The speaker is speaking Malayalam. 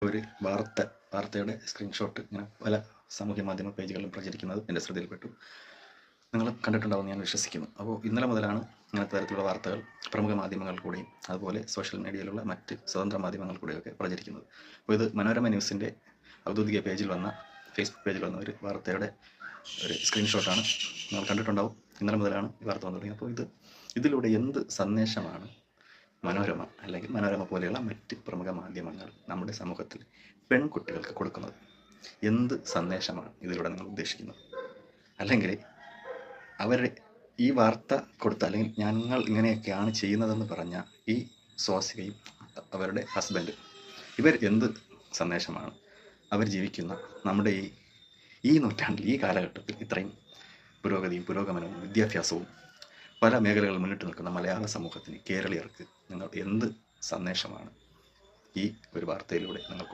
ഒരു വാർത്തയുടെ സ്ക്രീൻഷോട്ട് ഇങ്ങനെ പല സാമൂഹ്യ മാധ്യമ പേജുകളിലും പ്രചരിക്കുന്നത് എൻ്റെ ശ്രദ്ധയിൽപ്പെട്ടു. നിങ്ങൾ കണ്ടിട്ടുണ്ടാവുമെന്ന് ഞാൻ വിശ്വസിക്കുന്നു. അപ്പോൾ ഇന്നലെ മുതലാണ് ഇങ്ങനത്തെ തരത്തിലുള്ള വാർത്തകൾ പ്രമുഖ മാധ്യമങ്ങൾ കൂടെയും അതുപോലെ സോഷ്യൽ മീഡിയയിലുള്ള മറ്റ് സ്വതന്ത്ര മാധ്യമങ്ങൾ കൂടെയൊക്കെ പ്രചരിക്കുന്നത്. അപ്പോൾ ഇത് മനോരമ ന്യൂസിൻ്റെ ഔദ്യോഗിക പേജിൽ വന്ന ഫേസ്ബുക്ക് പേജിൽ വന്ന ഒരു വാർത്തയുടെ ഒരു സ്ക്രീൻഷോട്ടാണ്. നിങ്ങൾ കണ്ടിട്ടുണ്ടാവും. ഇന്നലെ മുതലാണ് ഈ വാർത്ത വന്നു തുടങ്ങി. അപ്പോൾ ഇതിലൂടെ എന്ത് സന്ദേശമാണ് മനോരമ അല്ലെങ്കിൽ മനോരമ പോലെയുള്ള മറ്റ് പ്രമുഖ മാധ്യമങ്ങൾ നമ്മുടെ സമൂഹത്തിൽ പെൺകുട്ടികൾക്ക് കൊടുക്കുന്നത്? എന്ത് സന്ദേശമാണ് ഇതിലൂടെ നിങ്ങൾ ഉദ്ദേശിക്കുന്നത്? അല്ലെങ്കിൽ അവർ ഈ വാർത്ത കൊടുത്ത അല്ലെങ്കിൽ ഞങ്ങൾ ഇങ്ങനെയൊക്കെയാണ് ചെയ്യുന്നതെന്ന് പറഞ്ഞ ഈ സ്വാസികയും അവരുടെ ഹസ്ബൻഡ് ഇവർ എന്ത് സന്ദേശമാണ് അവർ ജീവിക്കുന്ന നമ്മുടെ ഈ നൂറ്റാണ്ടിൽ ഈ കാലഘട്ടത്തിൽ ഇത്രയും പുരോഗതിയും പുരോഗമനവും വിദ്യാഭ്യാസവും പല മേഖലകളിൽ മുന്നിട്ട് നിൽക്കുന്ന മലയാള സമൂഹത്തിന്, കേരളീയർക്ക് നിങ്ങൾ എന്ത് സന്ദേശമാണ് ഈ ഒരു വാർത്തയിലൂടെ നിങ്ങൾ